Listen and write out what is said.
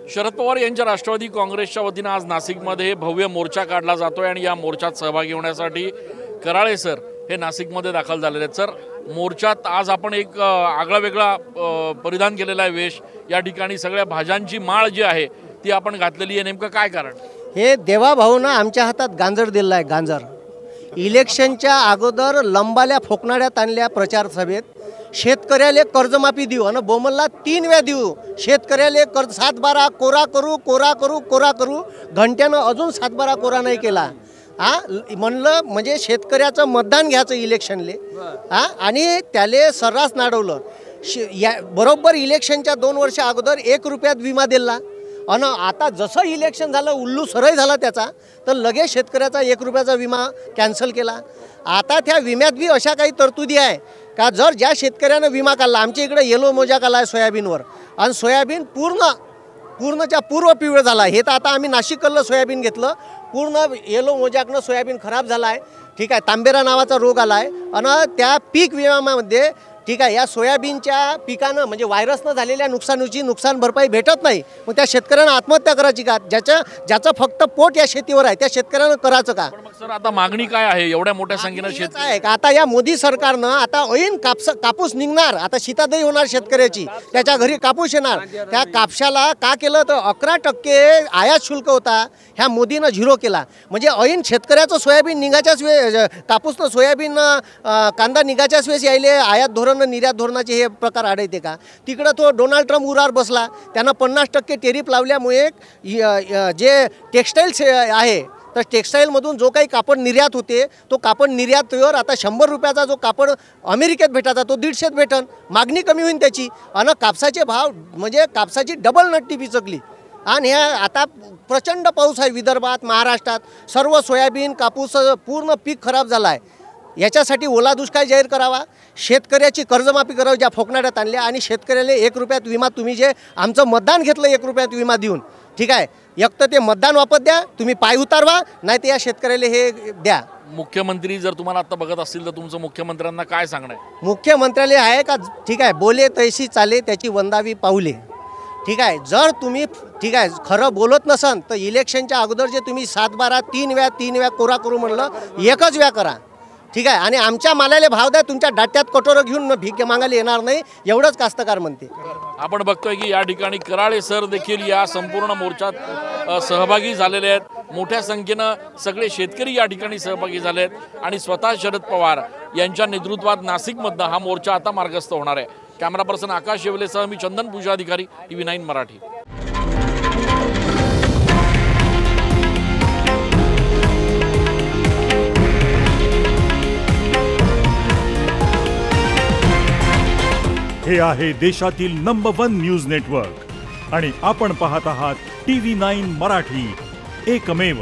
शरद पवार यांच्या राष्ट्रवादी काँग्रेसच्या वतीने आज नाशिकमध्ये भव्य मोर्चा काढला जातोय आणि या मोर्चात सहभागी होण्यासाठी कराळे सर हे नाशिकमध्ये दाखल झालेले आहेत। सर, मोर्चात आज आपण एक आगळा वेगळा परिधान केलेला आहे वेश, या ठिकाणी सगळ्या भाज्यांची माळ जी आहे ती आपण घातलेली आहे, नेमकं काय कारण? हे देवाभाऊनं आमच्या हातात गांजर दिलेला आहे। गांजर इलेक्शनच्या अगोदर लंबाल्या फोकनाड्यात आणल्या प्रचार सभेत, शेतकऱ्याला कर्जमाफी देऊ आणि बोमलला 3 वेळा देऊ, शेतकऱ्याला कर्ज 7-12 कोरा करू कोरा करू कोरा करू, घंट्यानं अजून 7-12 कोरा नाही केला। म्हणलं म्हणजे शेतकऱ्याचं मतदान घ्यायचं इलेक्शनले आणि त्याले सर्रास नाडवलं। बरोबर इलेक्शनच्या 2 वर्ष अगोदर 1 रुपयात विमा दिला आणि आता जसं इलेक्शन झालं उल्लू सरळ झाला त्याचा, तर लगेच शेतकऱ्याचा 1 रुपयाचा विमा कॅन्सल केला। आता त्या विम्यात बी अशा काही तरतुदी आहे का जर ज्या शेतकऱ्यानं विमा काढला, आमच्या इकडे येलो मोजाक आला आहे सोयाबीनवर आणि सोयाबीन पूर्णच्या पूर्व पिवळं झाला। हे तर आता आम्ही नाशिककडलं सोयाबीन घेतलं, पूर्ण येलो मोजाकनं सोयाबीन खराब झाला आहे, ठीक आहे। तांबेरा नावाचा रोग आला आहे आणि त्या पीक विम्यामध्ये ठीक आहे या सोयाबीनच्या पिकानं म्हणजे व्हायरसनं झालेल्या नुकसानीची नुकसान भरपाई भेटत नाही। मग त्या शेतकऱ्यांना आत्महत्या करायची का? ज्याचं फक्त पोट या शेतीवर आहे त्या शेतकऱ्यानं करायचं का? सर, आता मागणी काय आहे एवढ्या मोठ्या संख्येनं शेतकरी आहे का? आता या मोदी सरकारनं आता ऐन कापूस निघणार, आता शीतादही होणार शेतकऱ्याची, त्याच्या घरी कापूस येणार। त्या कापसाला का केलं तर 11% आयात शुल्क होता, ह्या मोदीनं 0 केला। म्हणजे ऐन शेतकऱ्याचं सोयाबीन निघायच्याच वेळेस, कापूसनं सोयाबीन कांदा निघायच्याच वेळेस यायले आयात धोरण निर्यात धोरणाचे हे प्रकार आढळते का? तिकडं तो डोनाल्ड ट्रम्प उरावर बसला, त्यानं 50% टेरिफ लावल्यामुळे जे टेक्स्टाईल्स आहे तर टेक्स्टाईलमधून जो काही कापड निर्यात होते तो कापड निर्यातीवर आता 100 रुपयाचा जो कापड अमेरिकेत भेटायचा तो 150त भेटन, मागणी कमी होईल त्याची आणि कापसाचे भाव म्हणजे कापसाची डबल नट्टी पिचकली। आणि आता प्रचंड पाऊस आहे विदर्भात, महाराष्ट्रात, सर्व सोयाबीन कापूस पूर्ण पीक खराब झाला आहे। याच्यासाठी ओला दुष्काळ जाहीर करावा, शेतकऱ्याची कर्जमाफी करावी ज्या फोकनाड्यात आणल्या, आणि शेतकऱ्याला 1 रुपयात विमा, तुम्ही जे आमचं मतदान घेतलं 1 रुपयात विमा देऊन, ठीक आहे, एक तर ते मतदान वापस द्या, तुम्ही पाय उतारवा, नाही तर या शेतकऱ्याला हे द्या। मुख्यमंत्री जर तुम्हाला आता बघत असतील तर तुमचं मुख्यमंत्र्यांना काय सांगणं आहे? मुख्यमंत्र्याला आहे का ठीक आहे, बोले तैसी चाले त्याची वंदावी पाऊले, ठीक आहे। जर तुम्ही ठीक आहे खरं बोलत नसन तर इलेक्शनच्या अगोदर जे तुम्ही 7-12 3 वेळा कोरा करू म्हणलं, 1च वेळा करा, ठीक आहे। आणि आमच्या मालाला भाव द्या, तुमच्या डाट्यात कटोरं घेऊन भीक मागायला येणार नाही, एवढंच कास्तकार म्हणते। आपण बघतोय की या ठिकाणी कराळे सर देखील या संपूर्ण मोर्चात सहभागी झालेले आहेत। मोठ्या संख्येनं सगळे शेतकरी या ठिकाणी सहभागी झाले आहेत आणि स्वतः शरद पवार यांच्या नेतृत्वात नाशिकमधनं हा मोर्चा आता मार्गस्थ होणार आहे। कॅमेरा पर्सन आकाश येवलेसह मी चंदन पूजाधिकारी, TV9 मराठी। हे आहे देशातील नंबर 1 न्यूज नेटवर्क आणि आपण पाहत आहात TV9 मराठी, एकमेव।